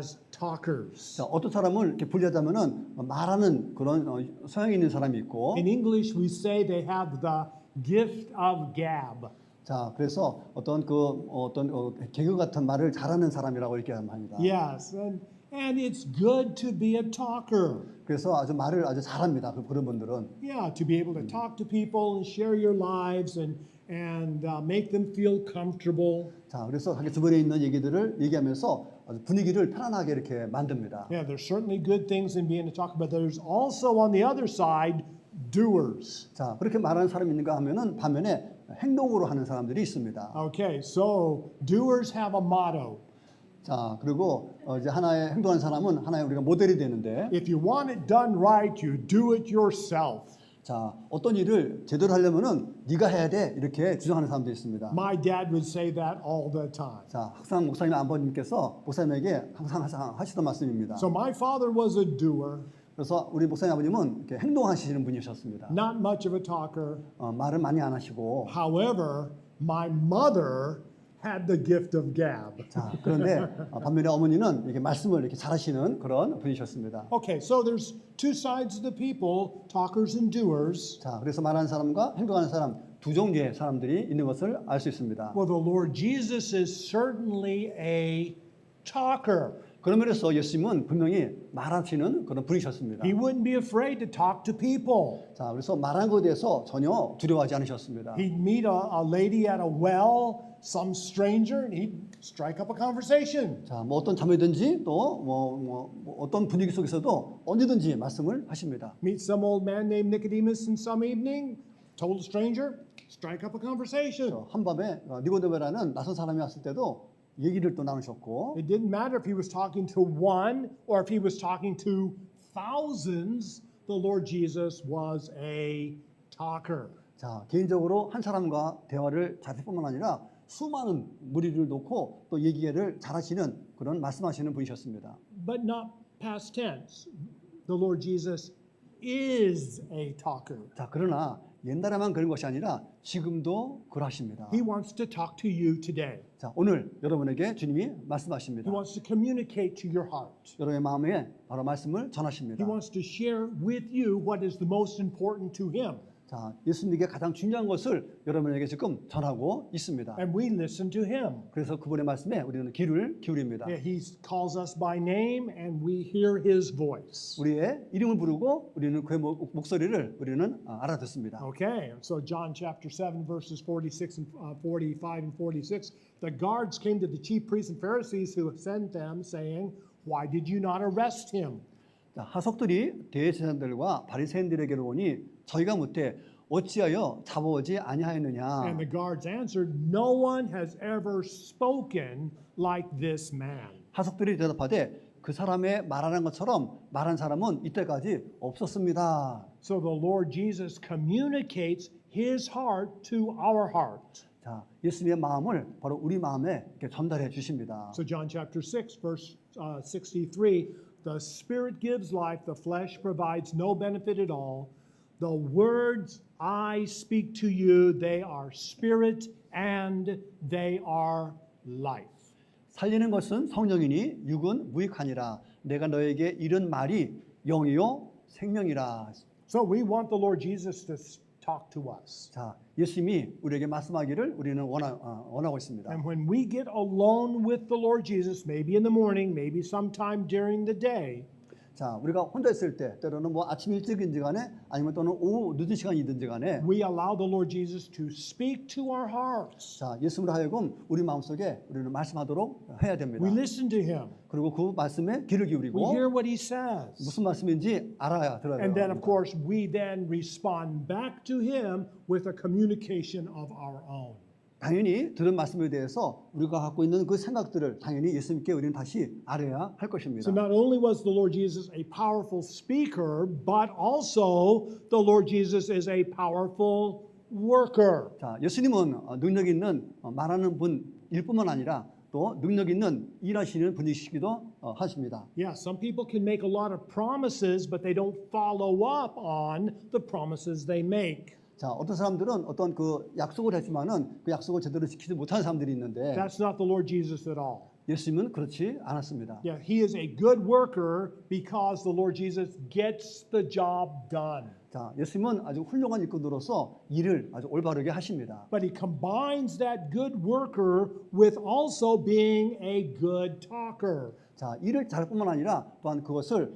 as talkers. 자, 어떤 사람을 이렇게 분류하자면은 말하는 그런 소양이 있는 사람이 있고, In English, we say they have the gift of gab. 자, 그래서 어떤 개그 같은 말을 잘하는 사람이라고 이렇게 합니다. Yes, and it's good to be a talker. 그래서 아주 말을 아주 잘합니다. 그런 분들은. Yeah, to be able to talk to people and share your lives and make them feel comfortable. 자, 그래서 자기 주변에 있는 얘기들을 얘기하면서 아주 분위기를 편안하게 이렇게 만듭니다. Yeah, there's certainly good things in being a talker, but there's also on the other side doers. 자, 그렇게 말하는 사람이 있는가 하면은 반면에 행동으로 하는 사람들이 있습니다. Okay, so doers have a motto. 자, 그리고 이제 하나의 행동하는 사람은 하나의 우리가 모델이 되는데, If you want it done right, you do it yourself. 자, 어떤 일을 제대로 하려면은 네가 해야 돼 이렇게 주장하는 사람도 있습니다. My dad would say that all the time. 자, 항상 목사님 아버님께서 목사님에게 항상 하시던 말씀입니다. So my father was a doer, 그래서 우리 목사님 아버님은 이렇게 행동하시는 분이셨습니다. not much of a talker. 말은 많이 안 하시고, However, my mother had the gift of gab. 자, 그런데 반면에 어머니는 이렇게 말씀을 이렇게 잘하시는 그런 분이셨습니다. Okay, so there's two sides of the people, talkers and doers. 자, 그래서 말하는 사람과 행동하는 사람 두 종류의 사람들이 있는 것을 알 수 있습니다. Well, the Lord Jesus is certainly a talker. 그런 면에서 예수님은 분명히 말하시는 그런 분이셨습니다. He wouldn't be afraid to talk to people. 자, 그래서 말하는 것에 대해서 전혀 두려워하지 않으셨습니다. He'd meet a lady at a well, some stranger, and he'd strike up a conversation. 자, 뭐 어떤 자매든지 또 어떤 분위기 속에서도 언제든지 말씀을 하십니다. Meet some old man named Nicodemus in some evening, told a stranger, strike up a conversation. 한밤에 니고데모라는 낯선 사람이 왔을 때도 얘기를 또 나누셨고, It didn't matter if he was talking to one or if he was talking to thousands, the Lord Jesus was a talker. 자, 개인적으로 한 사람과 대화를 잘할 뿐만 아니라 수많은 무리를 놓고 또 얘기를 잘하시는 그런 말씀하시는 분이셨습니다. But not past tense. The Lord Jesus is a talker. 자, 그러나 옛날에만 그런 것이 아니라 지금도 그러하십니다. He wants to talk to you today. 자, 오늘 여러분에게 주님이 말씀하십니다. He wants to communicate to your heart. 여러분의 마음에 바로 말씀을 He 전하십니다. wants to share with you what is the most important to him. 자, 예수님께 가장 중요한 것을 여러분에게 지금 전하고 있습니다. And we listen to him. 그래서 그분의 말씀에 우리는 귀를 기울입니다. Yeah, he calls us by name and we hear his voice. 우리의 이름을 부르고 우리는 그의 목소리를 우리는 알아듣습니다. Okay, so John chapter 7 verses 46 and 45 and 46, the guards came to the chief priests and Pharisees who sent them saying, "Why did you not arrest him?" 자, 하석들이 대제사장들과 바리새인들에게로 오니 저희가 묻되 어찌하여 잡아오지 아니하였느냐. And the guards answered, "No one has ever spoken like this man." 하석들이 대답하되 그 사람의 말하는 것처럼 말한 사람은 이때까지 없었습니다. So the Lord Jesus communicates his heart to our heart. 자, 예수님의 마음을 바로 우리 마음에 이렇게 전달해 주십니다. So John chapter 6 verse 63, the spirit gives life, the flesh provides no benefit at all. The words I speak to you, they are spirit and they are life. 살리는 것은 성령이니 육은 무익하니라. 내가 너에게 이른 말이 영이요 생명이라. So we want the Lord Jesus to talk to us. 자, 예수님이 우리에게 말씀하기를 우리는 원하고 있습니다. And when we get alone with the Lord Jesus, maybe in the morning, maybe sometime during the day, 자, 우리가 혼자 있을 때 때로는 뭐 아침 일찍인지 간에 아니면 또는 오후 늦은 시간이든지 간에 we allow the Lord Jesus to speak to our hearts. 자, 예수님으로 하여금 우리 마음속에 우리는 말씀하도록 해야 됩니다. We listen to him. 그리고 그 말씀에 귀를 기울이고 We hear what he says. 무슨 말씀인지 알아야 들어야 And then, 됩니다. of course, we then respond back to him with a communication of our own. 당연히 들은 말씀에 대해서 우리가 갖고 있는 그 생각들을 당연히 예수님께 우리는 다시 알아야 할 것입니다. So not only was the Lord Jesus a powerful speaker, but also the Lord Jesus is a powerful worker. 자, 예수님은 능력 있는 말하는 분일 뿐만 아니라 또 능력 있는 일하시는 분이시기도 하십니다. Yeah, some people can make a lot of promises, but they don't follow up on the promises they make. 자, 어떤 사람들은 어떤 그 약속을 했지만은 그 약속을 제대로 지키지 못하는 사람들이 있는데 That's not the Lord Jesus at all. 예수님은 그렇지 않았습니다. Yeah, he is a good worker because the Lord Jesus gets the job done. 자, 예수님은 아주 훌륭한 일꾼으로서 일을 아주 올바르게 하십니다. But he combines that good worker with also being a good talker. 자, 일을 잘할 뿐만 아니라 또한 그것을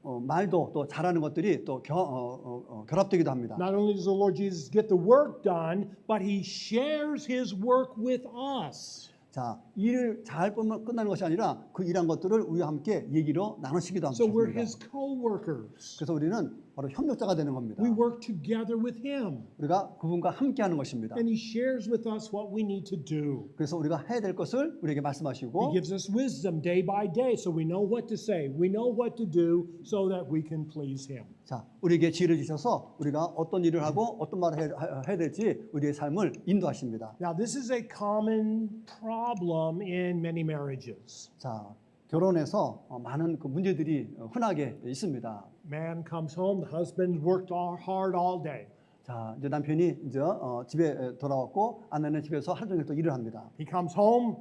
말도 또 잘하는 것들이 또 결합되기도 합니다. Not only does the Lord Jesus get the work done, but he shares his work with us. 자, 일을 잘 뿐만 끝나는 것이 아니라 그 일한 것들을 우리와 함께 얘기로 나누시기도 So we're 합니다. his co-workers. 그래서 우리는 바로 협력자가 되는 겁니다. We work together with him. 우리가 그분과 함께 하는 것입니다. And he shares with us what we need to do. 그래서 우리가 해야 될 것을 우리에게 He 말씀하시고 gives us wisdom day by day so we know what to say. We know what to do so that we can please him. 자, 우리에게 지혜를 주셔서 우리가 어떤 일을 하고 어떤 말을 해야 될지 우리의 삶을 인도하십니다. Now, this is a common problem in many marriages. 자, 결혼에서 많은 그 문제들이 흔하게 있습니다. Man comes home, the husband worked hard all day. 자, 이제 남편이 이제 집에 돌아왔고 아내는 집에서 하루 종일 또 일을 합니다. He comes home,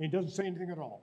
he doesn't say anything at all.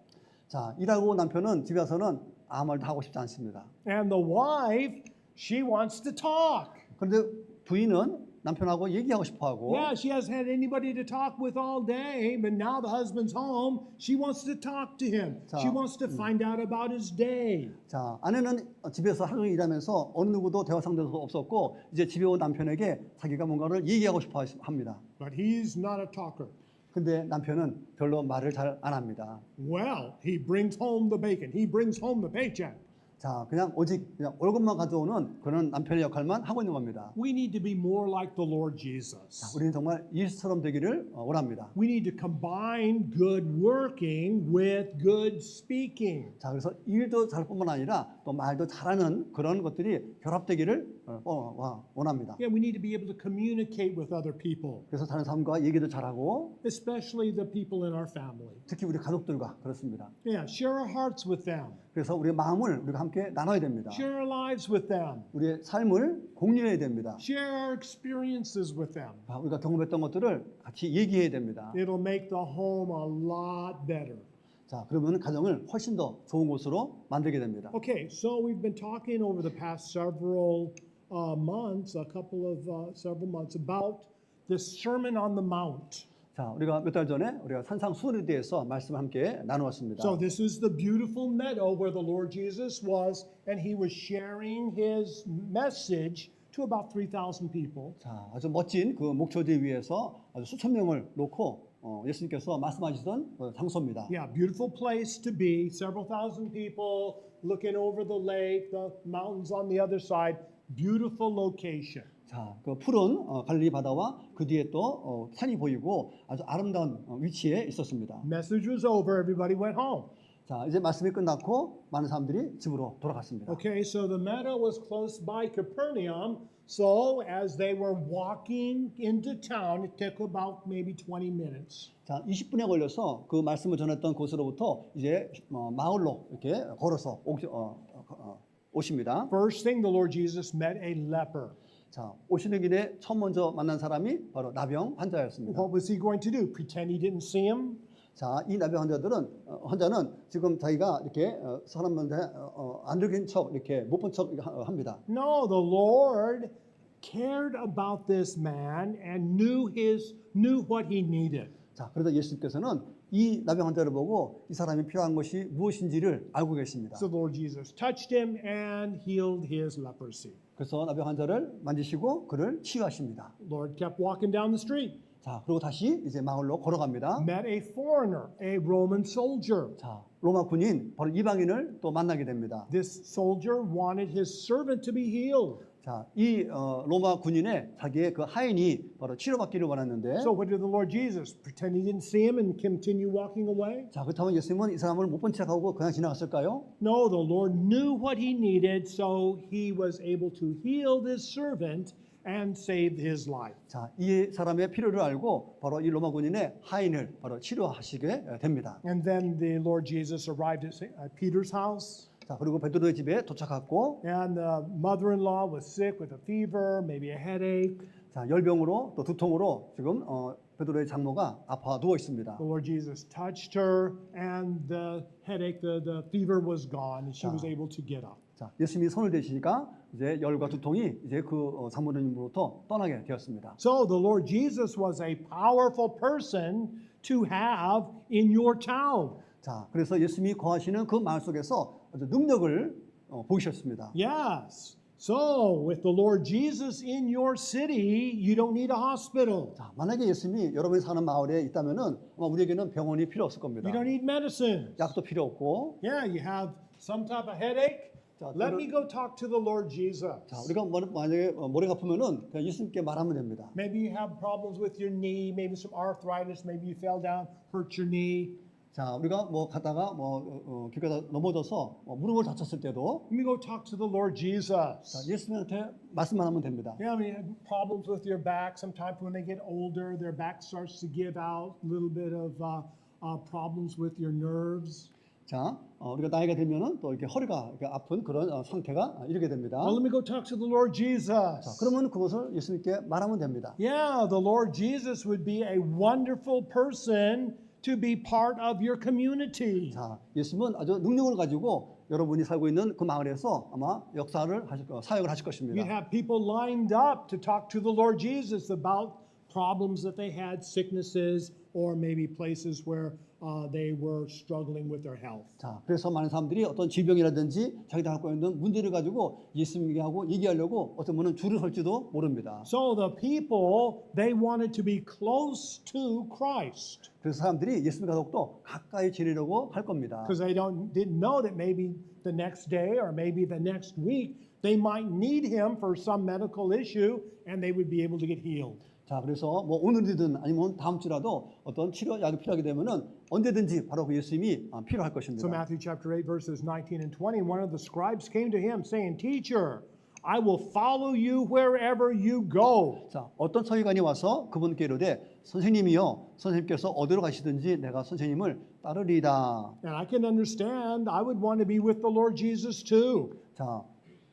자, 일하고 남편은 집에 와서는 아무 말도 하고 싶지 않습니다. And the wife, she wants to talk. 그런데 부인은 남편하고 얘기하고 싶어 하고 Yeah, she hasn't had anybody to talk with all day, but now the husband's home, she wants to talk to him. She wants to find out about his day. 자, 아내는 집에서 하루 종일 일하면서 어느 누구도 대화 상대도 없었고 이제 집에 온 남편에게 자기가 뭔가를 얘기하고 싶어 합니다. But he's not a talker. 근데 남편은 별로 말을 잘 안 합니다. Well, he brings home the bacon. He brings home the paycheck. 자, 그냥 오직 그냥 월급만 가져오는 그런 남편의 역할만 하고 있는 겁니다. We need to be more like the Lord 자, Jesus. 우리는 정말 예수처럼 되기를 원합니다. We need to combine good working with good speaking. 자, 그래서 일도 잘 뿐만 아니라 또 말도 잘하는 그런 것들이 결합되기를 원합니다. Yeah, we need to be able to communicate with other people, 그래서 다른 사람과 얘기도 잘하고 especially the people in our family. 특히 우리 가족들과 그렇습니다. Yeah, share our hearts with them. 그래서 우리의 마음을 우리가 함께 나눠야 됩니다. Share our lives with them. 우리의 삶을 공유해야 됩니다. Share our experiences with them. 우리가 경험했던 것들을 같이 얘기해야 됩니다. It'll make the home a lot better. 자, 그러면 가정을 훨씬 더 좋은 곳으로 만들게 됩니다. Okay, so we've been talking over the past several months, several months about the Sermon on the Mount. 자, 우리가 몇 달 전에 우리가 산상수훈에 대해서 말씀을 함께 나누었습니다. So this is the beautiful meadow where the Lord Jesus was, and he was sharing his message to about 3,000 people. 자, 아주 멋진 그 목초지 위에서 아주 수천 명을 놓고 예수님께서 말씀하시던 장소입니다. Yeah, beautiful place to be. Several thousand people looking over the lake, the mountains on the other side. Beautiful location. 자, 그 푸른 갈릴리 바다와 그 뒤에 또 산이 보이고 아주 아름다운 위치에 있었습니다. Message was over. Everybody went home. 자, 이제 말씀이 끝났고 많은 사람들이 집으로 돌아갔습니다. Okay, so the meadow was close by Capernaum. So as they were walking into town, it took about maybe 20 minutes. 자, 20분에 걸려서 그 말씀을 전했던 곳으로부터 이제 마을로 이렇게 걸어서 오십니다. First thing, the Lord Jesus met a leper. 자, 오시는 길에 처음 먼저 만난 사람이 바로 나병 환자였습니다. What was he going to do? Pretend he didn't see him? 자, 이 나병 환자는 지금 자기가 이렇게 사람한테 안 들킨 척 이렇게 못 본 척 합니다. No, the Lord cared about this man and knew what he needed. 자, 그래서 예수님께서는 이 나병 환자를 보고 이 사람이 필요한 것이 무엇인지를 알고 계십니다. So the Lord Jesus touched him and healed his leprosy. 그래서 나병 환자를 만지시고 그를 치유하십니다. Lord kept walking down the street. 자, 그리고 다시 이제 마을로 걸어갑니다. Met a foreigner, a Roman soldier. 자, 로마 군인 바로 이방인을 또 만나게 됩니다. This soldier wanted his servant to be healed. 자, 이 로마 군인의 자기의 그 하인이 바로 치료받기를 원했는데 So what did the Lord Jesus? Pretend he didn't see him and continue walking away? 자, 그렇다면 예수님은 이 사람을 못 본 척하고 그냥 지나갔을까요? No, the Lord knew what he needed, so he was able to heal this servant and save his life. 자, 이 사람의 필요를 알고 바로 이 로마 군인의 하인을 바로 치료하시게 됩니다. And then the Lord Jesus arrived at Peter's house. 자, 그리고 베드로의 집에 도착했고 And the mother-in-law was sick with a fever, maybe a headache. 자, 열병으로 또 두통으로 지금 베드로의 장모가 아파 누워 있습니다. The Lord Jesus touched her, and the headache, the fever was gone, and she was able to get up. 자, 예수님이 손을 대시니까 이제 열과 두통이 이제 그 장모님으로부터 떠나게 되었습니다. So the Lord Jesus was a powerful person to have in your town. 자, 그래서 예수님이 거하시는 그 마을 속에서 아주 능력을 보이셨습니다. Yes. So with the Lord Jesus in your city, you don't need a hospital. 자, 만약에 예수님이 여러분이 사는 마을에 있다면은 아마 우리에게는 병원이 필요 없을 겁니다. You don't need medicine. 약도 필요 없고. Yeah, you have some type of headache. 자, Let me go talk to the Lord Jesus. 자, 우리가 만약에 머리가 아프면은 그냥 예수님께 말하면 됩니다. Maybe you have problems with your knee, maybe some arthritis, maybe you fell down, hurt your knee. 자, 우리가 뭐 가다가 길가다 넘어져서 무릎을 다쳤을 때도 Let me go talk to the Lord 자, Jesus. 예수님한테 말씀만 하면 됩니다. Yeah, I mean, you have problems with your back. Sometimes when they get older, their back starts to give out. A little bit of problems with your nerves. 자, 우리가 나이가 들면은 또 이렇게 허리가 이렇게 아픈 그런 상태가 이르게 됩니다. Well, let me go talk to the Lord Jesus. 자, 그러면 그것을 예수님께 말하면 됩니다. Yeah, the Lord Jesus would be a wonderful person to be part of your community. 자, 예수님은 아주 능력을 가지고 여러분이 살고 있는 그 마을에서 아마 사역을 하실 것입니다. You'd have people lined up to talk to the Lord Jesus about problems that they had, sicknesses, or maybe places where they were struggling with their health. 자, 그래서 많은 사람들이 어떤 질병이라든지 자기가 갖고 있는 문제를 가지고 예수님하고 얘기하려고 어떤 분은 줄을 설지도 모릅니다. So the people, they wanted to be close to Christ 그래서 사람들이 예수님과 더욱더 가까이 지내려고 할 겁니다. because they didn't know that maybe the next day or maybe the next week they might need him for some medical issue and they would be able to get healed. 자, 그래서 뭐 오늘이든 아니면 다음 주라도 어떤 치료약이 필요하게 되면은 언제든지 바로 그 예수님이 필요할 So 것입니다. Matthew chapter 8 verses 19 and 20, one of the scribes came to him saying, "Teacher, I will follow you wherever you go." 자, 어떤 서기관이 와서 그분께 이르되 선생님이여, 선생님께서 어디로 가시든지 내가 선생님을 따르리이다. And I can understand, I would want to be with the Lord Jesus too. 자,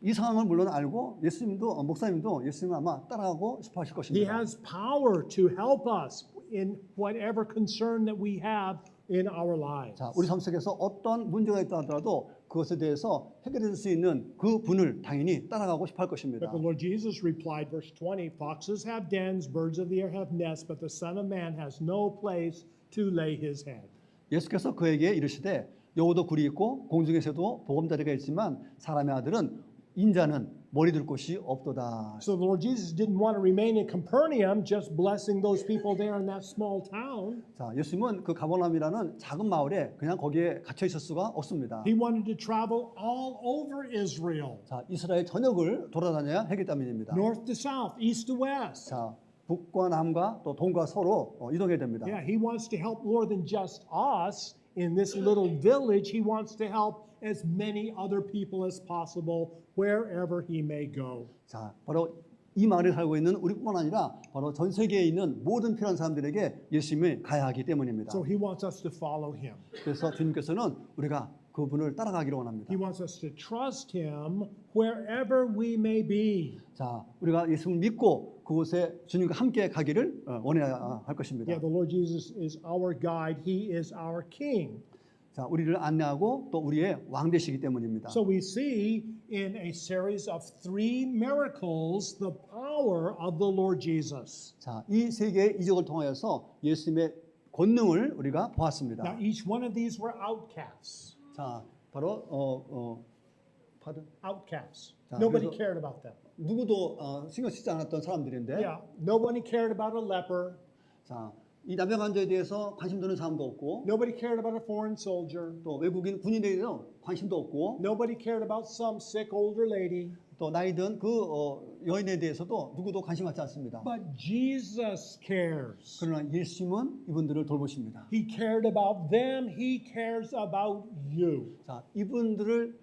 이 상황을 물론 알고 예수님도 목사님도 예수님을 아마 따라가고 싶어 하실 He 것입니다. has power to help us in whatever concern that we have in our lives. 자, 우리 삶 속에서 어떤 문제가 있다 하더라도 그것에 대해서 해결해 줄 수 있는 그 분을 당연히 따라가고 싶어 할 것입니다. But the Lord Jesus replied, verse 20, "Foxes have dens, birds of the air have nests, but the Son of Man has no place to lay his head." 예수께서 그에게 이르시되 여우도 굴이 있고 공중의 새도 보금자리가 있지만 사람의 아들은 인자는 머리 둘 곳이 없도다. So the Lord Jesus didn't want to remain in Capernaum, just blessing those people there in that small town. 자, 예수님은 그 가버나움이라는 작은 마을에 그냥 거기에 갇혀 있을 수가 없습니다. He wanted to travel all over Israel, 자, 이스라엘 전역을 돌아다녀야 하기 때문입니다. north to south, east to west. 자, 북과 남과 또 동과 서로 이동해야 됩니다. Yeah, he wants to help more than just us in this little village. He wants to help as many other people as possible wherever he may go. 자, 바로 이 마을에 살고 있는 우리뿐만 아니라 바로 전 세계에 있는 모든 필요한 사람들에게 예수님을 가야 하기 때문입니다. So he wants us to follow him. 그래서 주님께서는 우리가 그분을 따라가기를 원합니다. He wants us to trust him wherever we may be. 자, 우리가 예수를 믿고 그곳에 주님과 함께 가기를 원해야 할 것입니다. Yeah, the Lord Jesus is our guide. He is our king. 자, 우리를 안내하고 또 우리의 왕 되시기 때문입니다. So we see in a series of 3 miracles the power of the Lord Jesus. 자, 이 세 개의 이적을 통하여서 예수님의 권능을 우리가 보았습니다. Now each one of these were outcasts. 자, 바로 Outcasts. 자, Nobody 그래서- cared about them. 누구도 신경 쓰지 않았던 사람들인데, Yeah, nobody cared about a leper. 자, 이 남병 환자에 대해서 관심 두는 사람도 없고, Nobody cared about a foreign soldier. 또 외국인 군인에 대해서 관심도 없고, Nobody cared about some sick older lady. 또 나이 든 그 여인에 대해서도 누구도 관심 갖지 않습니다. But Jesus cares. 그러나 예수님은 이분들을 돌보십니다. He cared about them. He cares about you. 자, 이분들을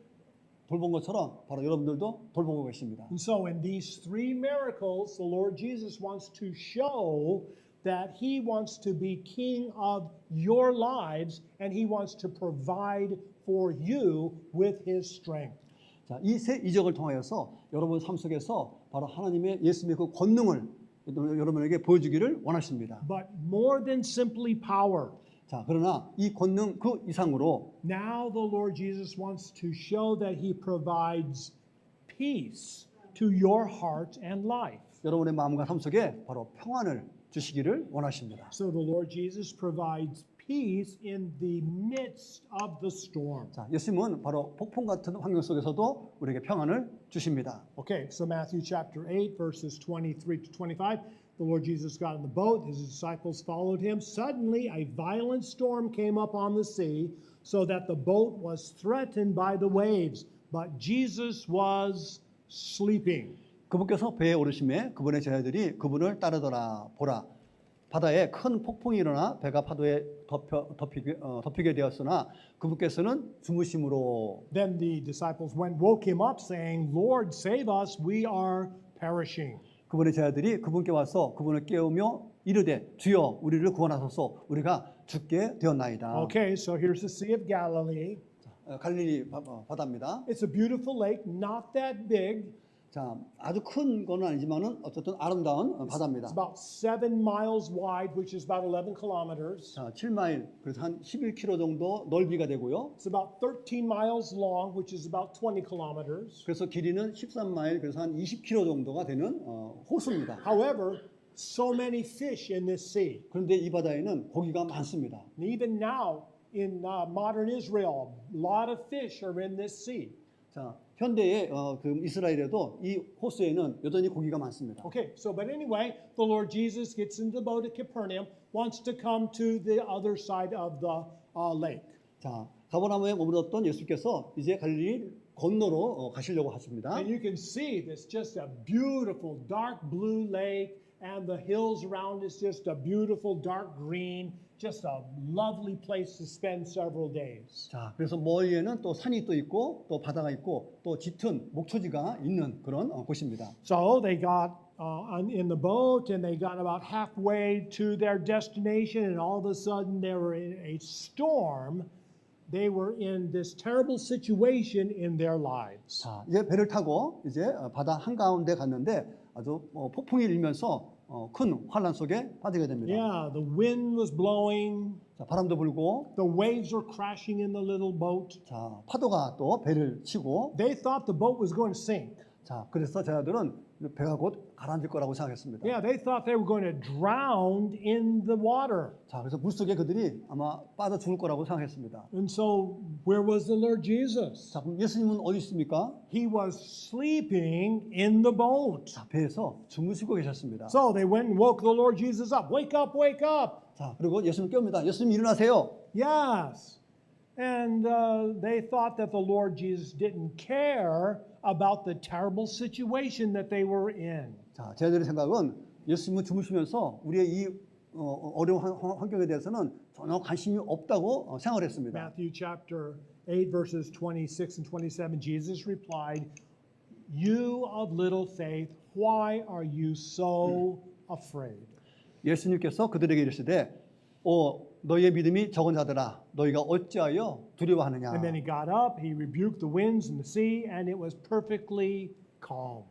돌본 것처럼 바로 여러분들도 돌보고 계십니다. And so in these 3 miracles, the Lord Jesus wants to show that he wants to be king of your lives and he wants to provide for you with his strength. 자, 이 세 이적을 통하여서 여러분 삶 속에서 바로 하나님의 예수님의 그 권능을 여러분에게 보여주기를 원하십니다. But more than simply power, 자, 그러나 이 권능 그 이상으로 now the Lord Jesus wants to show that he provides peace to your heart and life. 여러분의 마음과 삶 속에 바로 평안을 주시기를 원하십니다. So the Lord Jesus provides peace in the midst of the storm. 자, 예수님은 바로 폭풍 같은 환경 속에서도 우리에게 평안을 주십니다. Okay, so Matthew chapter 8, verses 23 to 25. The Lord Jesus got in the boat, his disciples followed him. Suddenly, a violent storm came up on the sea, so that the boat was threatened by the waves. But Jesus was sleeping. 그분께서 배에 오르심에 그분의 제자들이 그분을 따르더라. 보라, 바다에 큰 폭풍이 일어나 배가 파도에 덮이게 되었으나 그분께서는 주무심으로. Then the disciples went, woke him up, saying, Lord, save us, we are perishing. 그분의 제자들이 그분께 와서 그분을 깨우며 이르되 주여 우리를 구원하소서 우리가 죽게 되었나이다. Okay, so here's the Sea of Galilee. 갈릴리 바다입니다. It's a beautiful lake, not that big. 자, 아주 큰 거는 아니지만은 어쨌든 아름다운 바다입니다. It's about 7 miles wide, which is about 11 kilometers. 자, 7마일 그래서 한 11km 정도 넓이가 되고요. It's about 13 miles long, which is about 20 kilometers. 그래서 길이는 13마일 그래서 한 20km 정도가 되는 호수입니다. However, so many fish in this sea. 그런데 이 바다에는 고기가 많습니다. And even now, in modern Israel, a lot of fish are in this sea. 자, 현대의 그 이스라엘에도 이 호수에는 여전히 고기가 많습니다. Okay, so but anyway, the Lord Jesus gets into the boat at Capernaum, wants to come to the other side of the lake. 자, 가버나움에 머물렀던 예수께서 이제 갈릴리 건너로 가시려고 하십니다. And you can see this just a beautiful dark blue lake, and the hills around is just a beautiful dark green, just a lovely place to spend several days. 자, 그래서 멀리에는 또 산이 또 있고 또 바다가 있고 또 짙은 목초지가 있는 그런 곳입니다. So they got in the boat, and they got about halfway to their destination, and all of a sudden they were in a storm. They were in this terrible situation in their lives. 자, 이제 배를 타고 이제 바다 한가운데 갔는데 아주 폭풍이 일면서 큰 환란 속에 빠지게 됩니다. Yeah, the wind was blowing, 자, 바람도 불고 the waves were crashing in the little boat. 자, 파도가 또 배를 치고 They thought the boat was going to sink. 자, 그래서 제자들은 배가 곧 가라앉을 거라고 생각했습니다. Yeah, they thought they were going to drown in the water. 자, 그래서 물속에 그들이 아마 빠져 죽을 거라고 생각했습니다. And so, where was the Lord Jesus? 자, 그럼 예수님은 어디 있습니까? He was sleeping in the boat. 자, 배에서 주무시고 계셨습니다. So they went and woke the Lord Jesus up. Wake up, wake up. 자, 그리고 예수님 깨웁니다. 예수님 일어나세요. Yes. And they thought that the Lord Jesus didn't care about the terrible situation that they were in. 자, 제자들의 생각은 예수님은 주무시면서 우리의 이 어려운 환경에 대해서는 전혀 관심이 없다고 생각을 했습니다. Matthew chapter 8, verses 26 and 27, Jesus replied, You of little faith, why are you so afraid? 예수님께서 그들에게 이르시되 너희의 믿음이 적은 자들아 너희가 어찌하여 두려워하느냐. And then he got up, he rebuked the winds and the sea, and it was perfectly calm.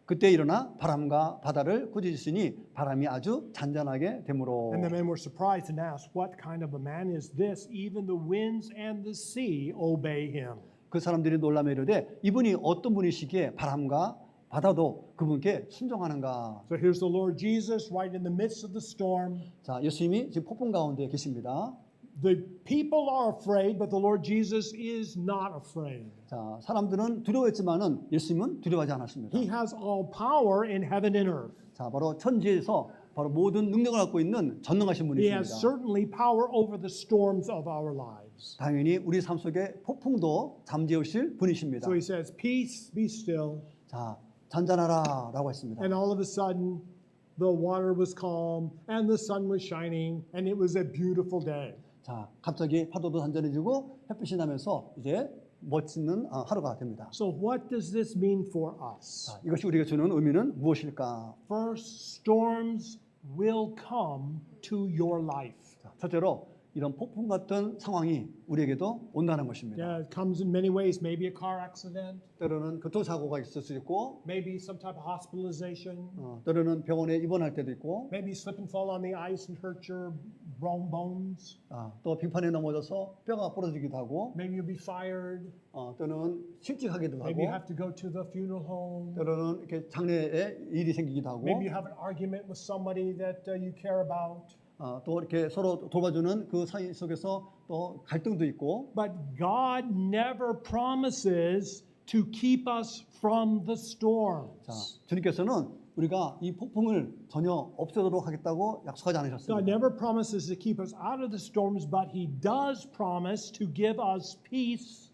그때 일어나 바람과 바다를 꾸짖으시니 바람이 아주 잔잔하게 되므로. And the men were surprised and asked, What kind of a man is this? Even the winds and the sea obey him. 그 사람들이 놀라며 이르되 이분이 어떤 분이시기에 바람과 바다도 그분께 순종하는가. So here's the Lord Jesus right in the midst of the storm. 자, 예수님이 지금 폭풍 가운데 계십니다. The people are afraid, but the Lord Jesus is not afraid. 자, 사람들은 두려워했지만은 예수님은 두려워하지 않았습니다. He has all power in heaven and earth. 자, 바로 천지에서 바로 모든 능력을 갖고 있는 전능하신 He has 분이십니다. certainly power over the storms of our lives. 당연히 우리 삶 속에 폭풍도 잠재우실 분이십니다. So he says, Peace, be still. 자, 잔잔하라라고 했습니다. And all of a sudden, the water was calm, and the sun was shining, and it was a beautiful day. 자, 갑자기 파도도 잔잔해지고 햇빛이 나면서 이제 멋지는 하루가 됩니다. So what does this mean for us? 자, 이것이 우리에게 주는 의미는 무엇일까? First, storms will come to your life. 자, 첫째로 이런 폭풍 같은 상황이 우리에게도 온다는 것입니다. Yeah, it comes in many ways. Maybe a car accident, 때로는 교통사고가 있을 수 있고, maybe some type of hospitalization, 때로는 병원에 입원할 때도 있고, maybe slip and fall on the ice and hurt your bones. 또 빙판에 넘어져서 뼈가 부러지기도 하고, Maybe you'll be fired. 또는 실직하기도 Maybe you 하고, have to go to the funeral home. 때로는 이렇게 장례에 일이 생기기도 하고, Maybe you have an argument with somebody that you care about. 또 이렇게 서로 돌봐주는 그 사이 속에서 또 갈등도 있고, But God never promises to keep us from the storms. 자, 주님께서는 우리가 이 폭풍을 전혀 없애도록 하겠다고 약속하지 God 않으셨습니다. never promises to keep us out of the storms, but He does promise to give us peace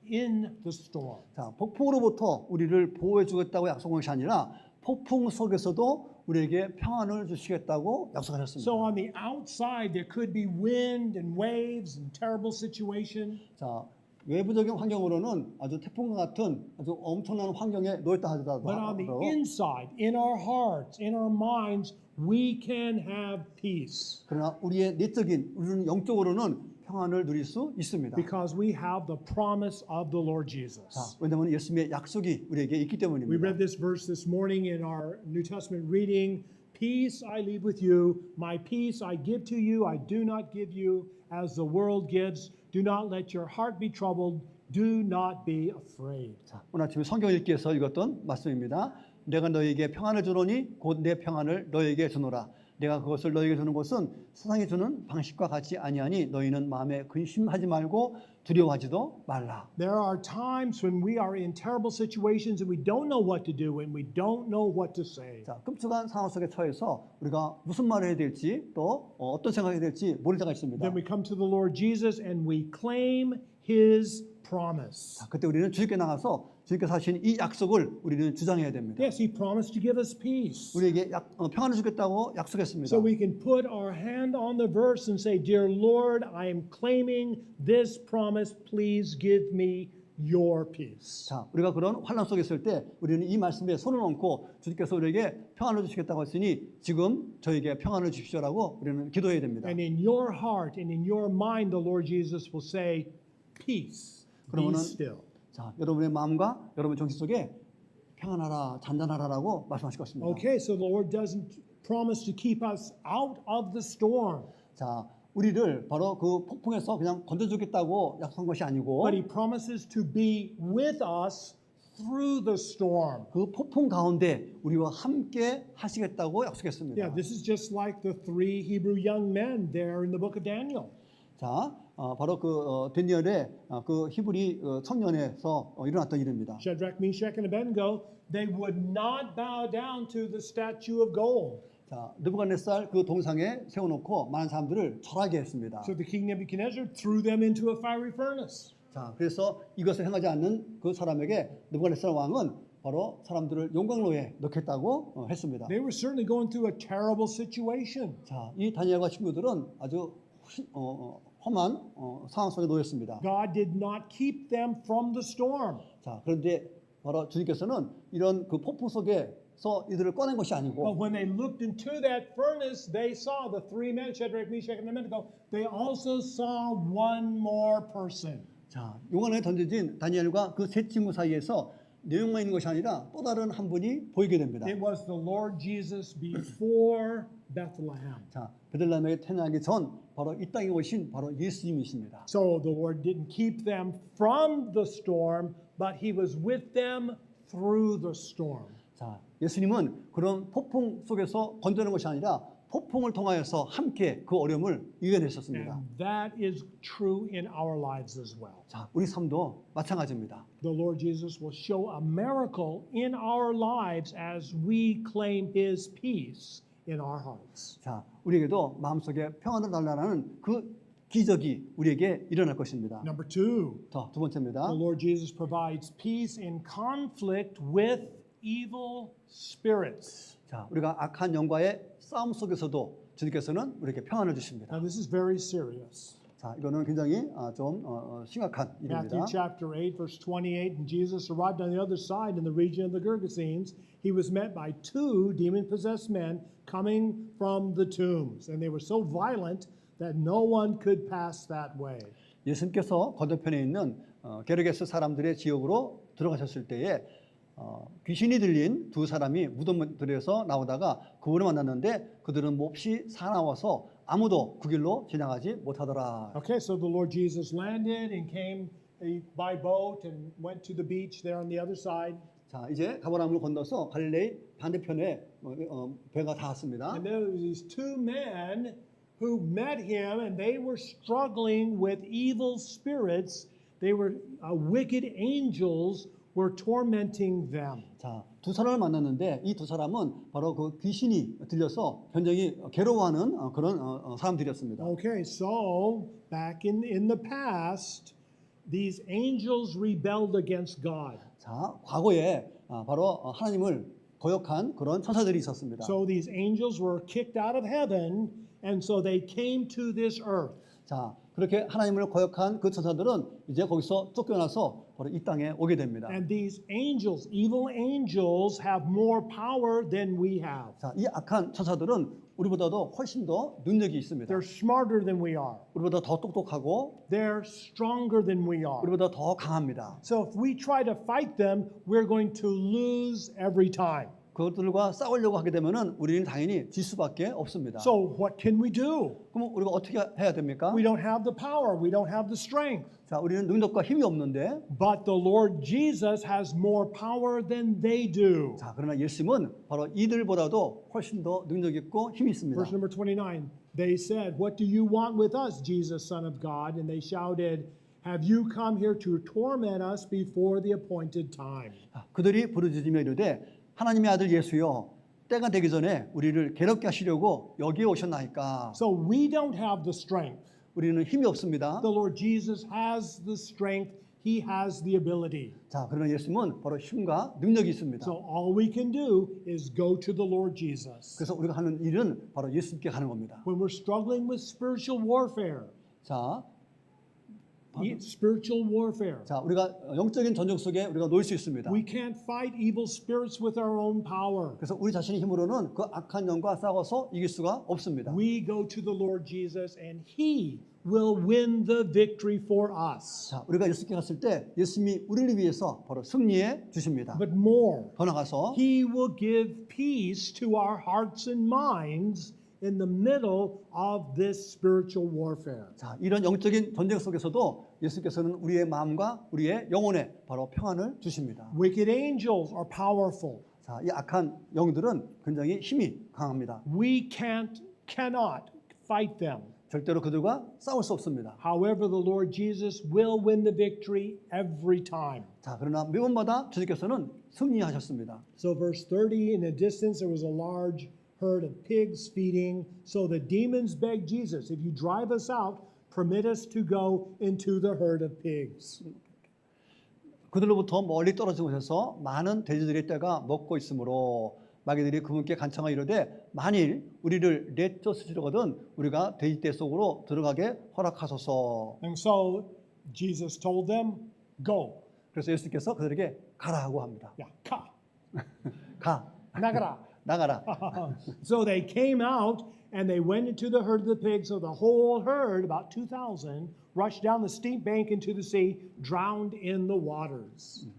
in the storm. 자, 폭풍으로부터 우리를 보호해 주겠다고 약속한 것이 아니라 폭풍 속에서도 우리에게 평안을 주시겠다고 약속하셨습니다. So on the outside, there could be wind and waves and terrible situation. 자, 외부적인 환경으로는 아주 태풍과 같은 아주 엄청난 환경에 놓였다 But on the 하더라도 inside, in our hearts, in our minds, we can have peace 그러나 우리의 내적인 우리는 영적으로는 평안을 누릴 수 있습니다. because we have the promise of the Lord 자, Jesus. 왜냐하면 예수님의 약속이 우리에게 있기 We 때문입니다. read this verse this morning in our New Testament reading. Peace I leave with you, my peace I give to you, I do not give you as the world gives. Do not let your heart be troubled, do not be afraid. 자, 오늘 아침에 성경 읽기에서 읽었던 말씀입니다. 내가 너에게 평안을 주노니 곧 내 평안을 너에게 주노라. 내가 그것을 너에게 주는 것은 세상이 주는 방식과 같이 아니하니 너희는 마음에 근심하지 말고 두려워하지도 말라. There are times when we are in terrible situations and we don't know what to do and we don't know what to say. 자, 끔찍한 상황 속에 처해서 우리가 무슨 말을 해야 될지 또 어떤 생각을 해야 될지 모를 때가 있습니다. Then we come to the Lord Jesus and we claim His promise. 자, 그때 우리는 주님께 나가서 주님께서 하신 이 약속을 우리는 주장해야 됩니다. Yes, He promised to give us peace. 우리에게 평안을 주겠다고 약속했습니다. So we can put our hand on the verse and say, Dear Lord, I am claiming this promise. Please give me your peace. 자, 우리가 그런 환란 속에 있을 때 우리는 이 말씀에 손을 얹고 주님께서 우리에게 평안을 주시겠다고 했으니 지금 저에게 평안을 주십시오라고 우리는 기도해야 됩니다. And in your heart and in your mind, the Lord Jesus will say, Peace, be 그러면은 still. 자, 여러분의 마음과 여러분의 정신 속에 평안하라, 잔잔하라라고 말씀하실 것입니다. Okay, so the Lord doesn't promise to keep us out of the storm, 자, 우리를 바로 그 폭풍에서 그냥 건져주겠다고 약속한 것이 아니고 but He promises to be with us through the storm. 그 폭풍 가운데 우리와 함께 하시겠다고 약속했습니다. Yeah, this is just like the three Hebrew young men there in the book of Daniel. 자, 바로 그 다니엘의 그 히브리 청년에서 일어났던 일입니다. Shadrach, Meshach, and Abednego, they would not bow down to the statue of gold. 자, 느부갓네살 그 동상에 세워놓고 많은 사람들을 절하게 했습니다. So the king Nebuchadnezzar threw them into a fiery furnace. 자, 그래서 이것을 행하지 않는 그 사람에게 느부갓네살 왕은 바로 사람들을 용광로에 넣겠다고 했습니다. They were certainly going through a terrible situation. 자, 이 다니엘과 친구들은 아주 험한 상황 속에 놓였습니다. God did not keep them from the storm. 자, 그런데 바로 주님께서는 이런 그 폭풍 속에서 이들을 꺼낸 것이 But 아니고 when they looked into that furnace, they saw the three men, Shadrach, Meshach, and Abednego. They also saw one more person. 자, 용광로에 던져진 다니엘과 그 세 친구 사이에서 내용만 있는 것이 아니라 또 다른 한 분이 보이게 됩니다. It was the Lord Jesus before Bethlehem. 자, 베들레헴에 태어나기 전 바로 이 땅에 오신 바로 예수님이십니다. So the Lord didn't keep them from the storm, but He was with them through the storm. 자, 예수님은 그런 폭풍 속에서 건져낸 것이 아니라 폭풍을 통하여서 함께 그 어려움을 이겨내셨습니다. And that is true in our lives as well. 자, 우리 삶도 마찬가지입니다. The Lord Jesus will show a miracle in our lives as we claim His peace in our hearts. 자, 우리에게도 마음속에 평안을 달라는 그 기적이 우리에게 일어날 것입니다. Number two, 자, 두 번째입니다. the Lord Jesus provides peace in conflict with evil spirits. 자, 우리가 악한 영과의 싸움 속에서도 주님께서는 우리에게 평안을 주십니다. Now this is very serious. 자, 이거는 굉장히 좀 심각한 Matthew 일입니다. chapter 8, verse 28, and Jesus arrived on the other side in the region of the Gergesenes. He was met by two demon-possessed men coming from the tombs, and they were so violent that no one could pass that way. 예수님께서 건너편에 있는 게르게스 사람들의 지역으로 들어가셨을 때에 귀신이 들린 두 사람이 무덤들에서 나오다가 그분을 만났는데 그들은 몹시 사나워서 아무도 그 길로 지나가지 못하더라. Okay, so the Lord Jesus landed and came by boat and went to the beach there on the other side. 자, 이제 가버나움을 건너서 갈릴레이 반대편에 배가 닿았습니다. And there were these two men who met him, and they were struggling with evil spirits. They were wicked angels were tormenting them. 자, 두 사람을 만났는데 이 두 사람은 바로 그 귀신이 들려서 굉장히 괴로워하는 그런 사람들이었습니다. Okay, so back in the past, these angels rebelled against God. 자, 과거에 바로 하나님을 거역한 그런 천사들이 있었습니다. So these angels were kicked out of heaven, and so they came to this earth. 자, 그렇게 하나님을 거역한 그 천사들은 이제 거기서 쫓겨나서 바로 이 땅에 오게 됩니다. And these angels, evil angels, have more power than we have. 자, 이 악한 천사들은 우리보다도 훨씬 더 능력이 있습니다. They're smarter than we are. 우리보다 더 똑똑하고 They're stronger than we are. 우리보다 더 강합니다. So if we try to fight them, we're going to lose every time. 그것들과 싸우려고 하게 되면은 우리는 당연히 질 수밖에 없습니다. So what can we do? 그럼 우리가 어떻게 해야 됩니까? We don't have the power. We don't have the strength. 자, 우리는 능력과 힘이 없는데, But the Lord Jesus has more power than they do. 자, 그러나 예수님은 바로 이들보다도 훨씬 더 능력 있고 힘이 있습니다. Verse number 29, they said, "What do you want with us, Jesus, Son of God?" And they shouted, "Have you come here to torment us before the appointed time?" 그들이 부르짖으며 이르되 하나님의 아들 예수여, 때가 되기 전에 우리를 괴롭게 하시려고 여기에 오셨나이까. So we don't have the strength. 우리는 힘이 없습니다. The Lord Jesus has the strength. He has the ability. 자, 그러나 예수님은 바로 힘과 능력이 있습니다. So all we can do is go to the Lord Jesus. 그래서 우리가 하는 일은 바로 예수님께 가는 겁니다. When we're struggling with spiritual warfare, 자, spiritual warfare, 우리가 영적인 전쟁 속에 우리가 놓일 수 있습니다. we can't fight evil spirits with our own power. 그래서 우리 자신의 힘으로는 그 악한 영과 싸워서 이길 수가 없습니다. We go to the Lord Jesus and He will win the victory for us. 자, 우리가 예수께 갔을 때 예수님이 우리를 위해서 바로 승리해 주십니다. But more, 더 나가서 He will give peace to our hearts and minds in the middle of this spiritual warfare. 자, 이런 영적인 전쟁 속에서도 예수께서는 우리의 마음과 우리의 영혼에 바로 평안을 주십니다. Wicked angels are powerful. 자, 이 악한 영들은 굉장히 힘이 강합니다. We cannot fight them. 절대로 그들과 싸울 수 없습니다. However, the Lord Jesus will win the victory every time. 자, 그러나 매번마다 주님께서는 승리하셨습니다. So verse 30, in the distance there was a large herd of pigs feeding. So the demons begged Jesus, "If you drive us out, permit us to go into the herd of pigs." 그들로부터 멀리 떨어진 곳에서 많은 돼지들의 떼가 먹고 있으므로 마귀들이 그분께 간청하여 이르되 만일 우리를 내쫓으시려거든 우리가 돼지떼 속으로 들어가게 허락하소서. And so Jesus told them, "Go." 그래서 예수께서 그들에게 가라고 합니다. Yeah, ka, 가, nagara. 나가라. So they came out and they went into the herd of the pigs. So the whole herd, about 2,000, rushed down the steep bank into the sea, drowned in the waters.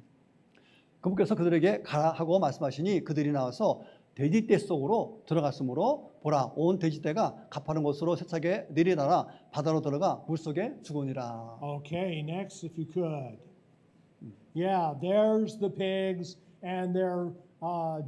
그분께서 그들에게 가라 하고 말씀하시니 그들이 나와서 돼지떼 속으로 들어갔으므로 보라 온 돼지떼가 가파른 곳으로 세차게 내려다라 바다로 들어가 물속에 죽으니라. Okay, next, if you could. Yeah, there's the pigs, and they're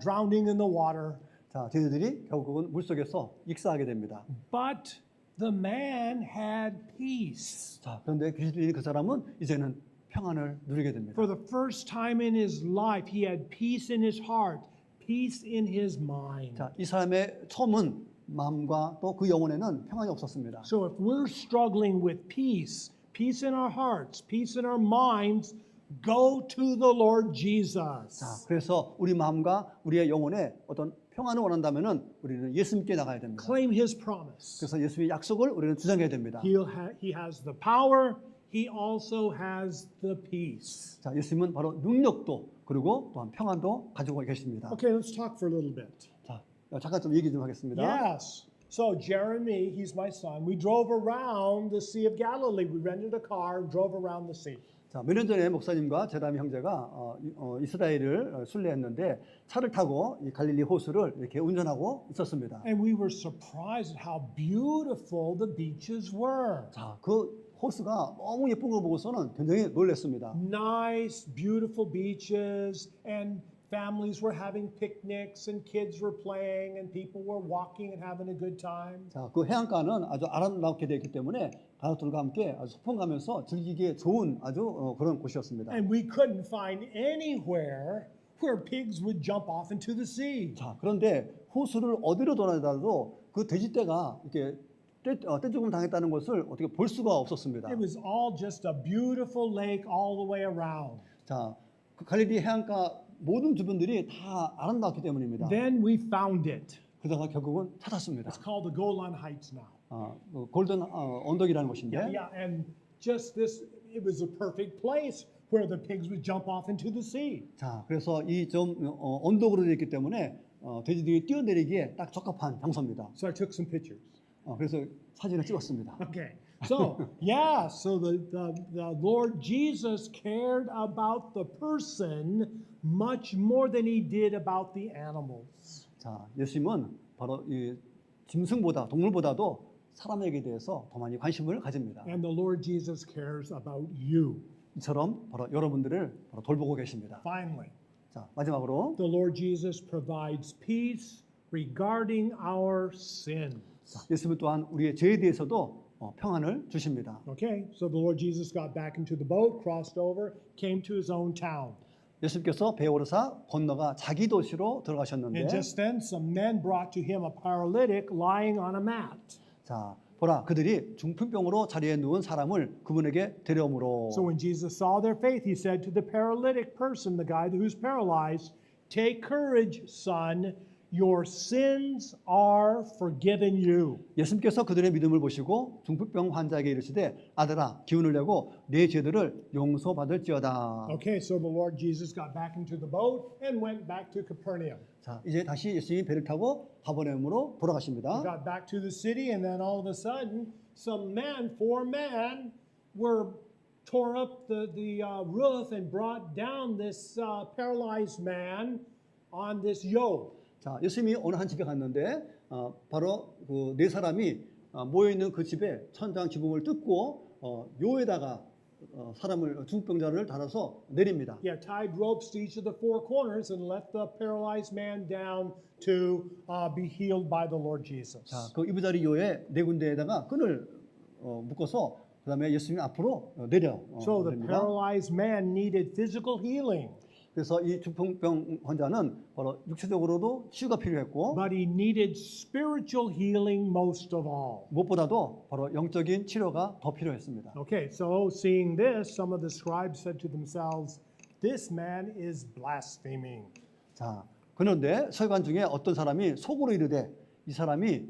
drowning in the water. 자, 돼지들이 결국은 물속에서 익사하게 됩니다. But the man had peace. 자, 그런데 귀신 들린 그 사람은 이제는 평안을 누리게 됩니다. For the first time in his life, he had peace in his heart, peace in his mind. 자, 이 사람의 처음은 마음과 또 그 영혼에는 평안이 없었습니다. So if we're struggling with peace, peace in our hearts, peace in our minds, go to the Lord Jesus. 자, 그래서 우리 마음과 우리의 영혼에 어떤 평안을 원한다면은 우리는 예수님께 나가야 됩니다. Claim his promise. 그래서 예수님의 약속을 우리는 주장해야 됩니다. He has the power. He also has the peace. 자, 예수님은 바로 능력도 그리고 또한 평안도 가지고 계십니다. Okay, let's talk for a little bit. 자, 잠깐 좀 얘기 좀 하겠습니다. Yes, So Jeremy, he's my son, we drove around the Sea of Galilee. We rented a car and drove around the sea. 자, 몇 년 전에 목사님과 제담이 형제가 이스라엘을 순례했는데 차를 타고 이 갈릴리 호수를 이렇게 운전하고 있었습니다. And we were surprised at how beautiful the beaches were. 자, 그 호수가 너무 예쁜 걸 보고서는 굉장히 놀랐습니다. Nice, beautiful beaches, and families were having picnics, and kids were playing, and people were walking and having a good time. 자, 그 해안가는 아주 아름답게 되어 있기 때문에 가족들과 함께 아주 소풍 가면서 즐기기에 좋은 아주 그런 곳이었습니다. And we couldn't find anywhere where pigs would jump off into the sea. 자, 그런데 호수를 어디로 돌아다녀도 그 돼지떼가 이렇게 떼죽음 당했다는 것을 어떻게 볼 수가 없었습니다. It was all just a beautiful lake all the way around. 자, 그 갈릴리 해안가 모든 주변들이 다 아름답기 때문입니다. Then we found it. 그러다가 결국은 찾았습니다. It's called the Golan Heights now. 골든 언덕이라는 곳인데, Yeah, and just this, it was a perfect place where the pigs would jump off into the sea. 자, 그래서 이 좀 언덕으로 되어 있기 때문에 돼지들이 뛰어내리기에 딱 적합한 장소입니다. So I took some pictures. 그래서 사진을 찍었습니다. Okay, so yeah, so the Lord Jesus cared about the person much more than he did about the animals. 자, 예수님은 바로 이 짐승보다 동물보다도 사람에게 대해서 더 많이 관심을 가집니다. And the Lord Jesus cares about you. 이처럼 바로 여러분들을 바로 돌보고 계십니다. Finally, 자, 마지막으로 the Lord Jesus provides peace regarding our sin. 자, 예수님 또한 우리의 죄에 대해서도 평안을 주십니다. Okay, so the Lord Jesus got back into the boat, crossed over, came to his own town. 예수님께서 배에 오르사 건너가 자기 도시로 들어가셨는데, And just then some men brought to him a paralytic lying on a mat. 자, 보라, 그들이 중풍병으로 자리에 누운 사람을 그분에게 데려오므로. So when Jesus saw their faith, he said to the paralytic person, the guy who's paralyzed, "Take courage, son. Your sins are forgiven you." 예수님께서 그들의 믿음을 보시고 중풍병 환자에게 이르시되, 아들아, 기운을 내고 내 죄들을 용서받을지어다. Okay, so the Lord Jesus got back into the boat and went back to Capernaum. 자, 이제 다시 예수님이 배를 타고 가버나움으로 He 돌아가십니다. got back to the city, and then all of a sudden, four men, were tore up the roof and brought down this paralyzed man on this yoke. 자, 예수님이 어느 한 집에 갔는데 바로 그 네 사람이 모여 있는 그 집에 천장 지붕을 뜯고 요에다가 사람을 중풍병자를 달아서 내립니다. Yeah, tied ropes to each of the four corners and let the paralyzed man down to be healed by the Lord Jesus. 자, 그 이부자리 요에 네 군데에다가 끈을 묶어서 그다음에 예수님 앞으로 내려 So the 내립니다. paralyzed man needed physical healing, 그래서 이 중풍병 환자는 바로 육체적으로도 치유가 필요했고 but he needed spiritual healing most of all. 무엇보다도 바로 영적인 치료가 더 필요했습니다. Okay, so seeing this, some of the scribes said to themselves, "This man is blaspheming." 자, 그런데 서기관 중에 어떤 사람이 속으로 이르되 이 사람이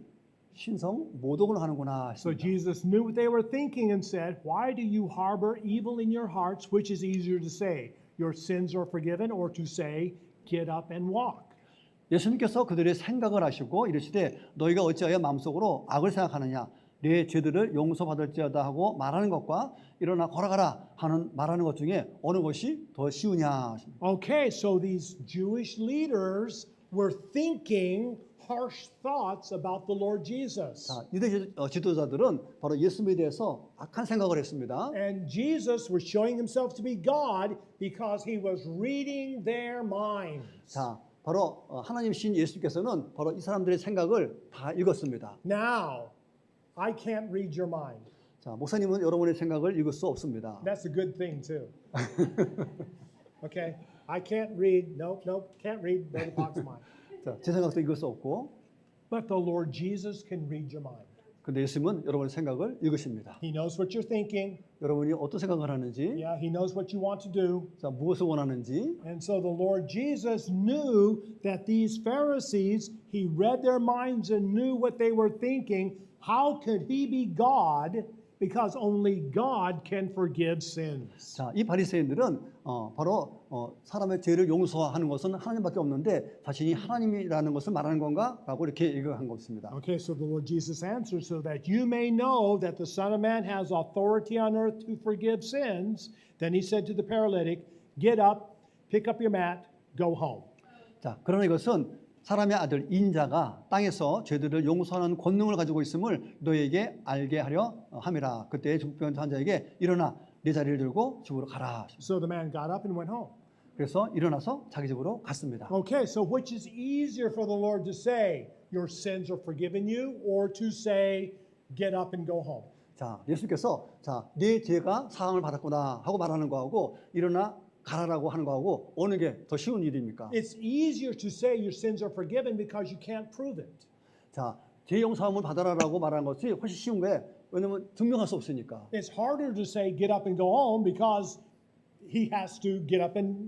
신성 모독을 하는구나 So 했습니다. Jesus knew what they were thinking and said, "Why do you harbor evil in your hearts? Which is easier to say, your sins are forgiven, or to say, get up and walk?" 예수님께서 그들의 생각을 하시고 이르시되 너희가 어찌하여 마음속으로 악을 생각하느냐 내 죄들을 용서받을지어다 하고 말하는 것과 일어나 걸어가라 하는 말하는 것 중에 어느 것이 더 쉬우냐. Okay, so these Jewish leaders were thinking harsh thoughts about the Lord Jesus. 자, 유대 지도자들은 바로 예수님에 대해서 악한 생각을 했습니다. And Jesus was showing himself to be God because he was reading their minds. 자, 바로 하나님이신 예수께서는 바로 이 사람들의 생각을 다 읽었습니다. Now, I can't read your mind. 자, 목사님은 여러분의 생각을 읽을 수 없습니다. That's a good thing too. Okay, I can't read. Nope, can't read Brother Park's mind. 자, 제 생각도 읽을 수 없고, But the Lord Jesus can read your mind. 근데 예수님은 여러분의 생각을 읽으십니다. He knows what you're thinking. 여러분이 어떤 생각을 하는지, Yeah, he knows what you want to do. 자, 무엇을 원하는지, And so the Lord Jesus knew that these Pharisees, he read their minds and knew what they were thinking. How could he be God because only God can forgive sins. 자, 이 바리새인들은 바로 사람의 죄를 용서하는 것은 하나님밖에 없는데 자신이 하나님이라는 것을 말하는 건가라고 이렇게 얘기한 것입니다. Okay, so the Lord Jesus answers, so that you may know that the Son of Man has authority on earth to forgive sins. Then he said to the paralytic, get up, pick up your mat, go home. 자, 그러나 이것은 사람의 아들 인자가 땅에서 죄들을 용서하는 권능을 가지고 있음을 너에게 알게 하려 함이라. 그때 중풍병자 환자에게 일어나 네 자리를 들고 집으로 가라. So the man got up and went home. 그래서 일어나서 자기 집으로 갔습니다. Okay, so which is easier for the Lord to say, your sins are forgiven you, or to say, get up and go home? 자, 예수께서 네 죄가 사함을 받았구나 하고 말하는 거하고 일어나 가라라고 하는 거하고 어느 게 더 쉬운 일입니까? It's easier to say your sins are forgiven because you can't prove it. 자, 죄 용서함을 받아라라고 말하는 것이 훨씬 쉬운 게 왜냐면 증명할 수 없으니까. It's harder to say get up and go home because he has to get up and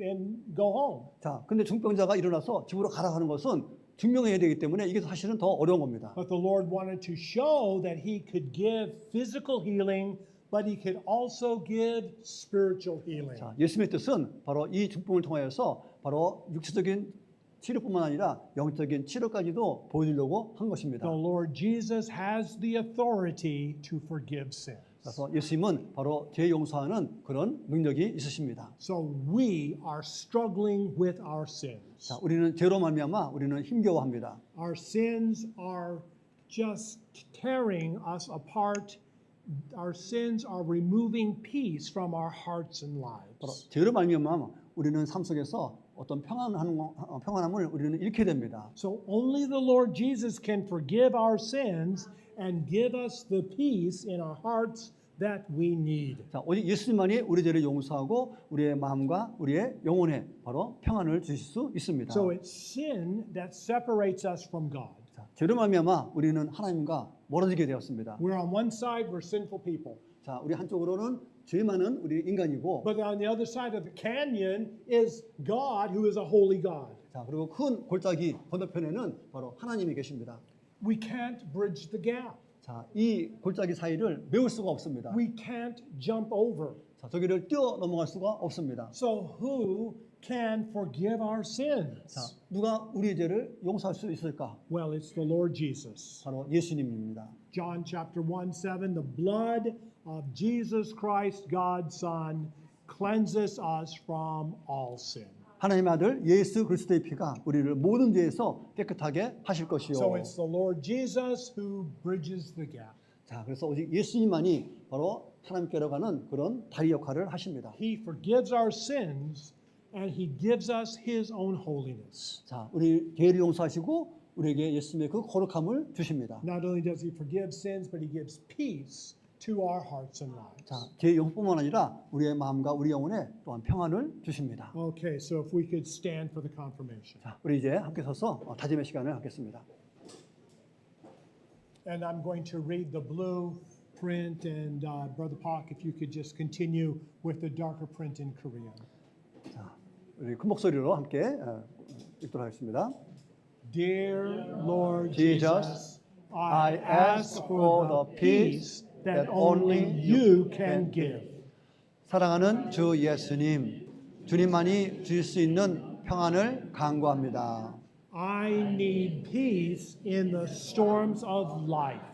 go home. 자, 근데 중병자가 일어나서 집으로 가라 하는 것은 증명해야 되기 때문에 이게 사실은 더 어려운 겁니다. But the Lord wanted to show that he could give physical healing, but he could also give spiritual healing. 자, 예수님의 뜻은 바로 이 중풍을 통하여서 바로 육체적인 치료뿐만 아니라 영적인 치료까지도 보여주려고 한 것입니다. The Lord Jesus has the authority to forgive sins. 그래서 예수님은 바로 죄 용서하는 그런 능력이 있으십니다. So we are struggling with our sins. 자, 우리는 죄로 말미암아 우리는 힘겨워합니다. Our sins are just tearing us apart. Our sins are removing peace from our hearts and 바로 lives. 죄로 말미암아 우리는 삶 속에서 어떤 평안함을 우리는 잃게 됩니다. So only the Lord Jesus can forgive our sins and give us the peace in our hearts that we need. 자, 오직 예수님만이 우리 죄를 용서하고 우리의 마음과 우리의 영혼에 바로 평안을 주실 수 있습니다. So it's sin that separates us from God. 자, 죄로 말미암아 우리는 하나님과 멀어지게 되었습니다. We're on one side, we're sinful people. 자, 우리 한쪽으로는 죄 많은 우리 인간이고, But on the other side of the canyon is God, who is a holy God. 자, 그리고 큰 골짜기 건너편에는 바로 하나님이 계십니다. We can't bridge the gap. 자, 이 골짜기 사이를 메울 수가 없습니다. We can't jump over. 자, 저기를 뛰어 넘어갈 수가 없습니다. So who can forgive our sins? 자, 누가 우리의 죄를 용서할 수 있을까? Well, it's the Lord Jesus. 바로 예수님입니다. John chapter 1:7, the blood of Jesus Christ, God's Son, cleanses us from all sin. 하나님의 아들 예수 그리스도의 피가 우리를 모든 죄에서 깨끗하게 하실 것이요. So it's the Lord Jesus who bridges the gap. 자, 그래서 오직 예수님만이 바로 하나님께로 가는 그런 다리 역할을 하십니다. He forgives our sins and he gives us his own holiness. 자, 우리 죄를 용서하시고 우리에게 예수님의 그 거룩함을 주십니다. Not only does he forgive sins, but he gives peace to our hearts and lives. 자, 죄 용서뿐만 아니라 우리의 마음과 우리 영혼에 또한 평안을 주십니다. Okay, so if we could stand for the confirmation. 자, 우리 이제 함께 서서 다짐의 시간을 갖겠습니다. And I'm going to read the blue print, and Brother Park, if you could just continue with the darker print in Korean. 자, 우리 큰 목소리로 함께 읽도록 하겠습니다. Dear Lord Jesus, Jesus, I ask for the peace that that only only you can give. 사랑하는 주 예수님, 주님만이 주실 수 있는 평안을 간구합니다. I need peace in the storms of life.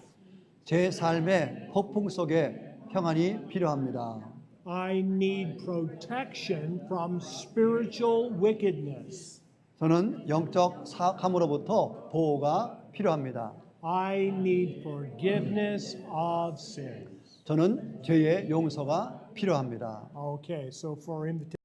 제 삶의 폭풍 속에 평안이 필요합니다. I need protection from spiritual wickedness. 저는 영적 사악함으로부터 보호가 필요합니다. I need forgiveness of sins. 저는 죄의 용서가 필요합니다. Okay, so for invitation.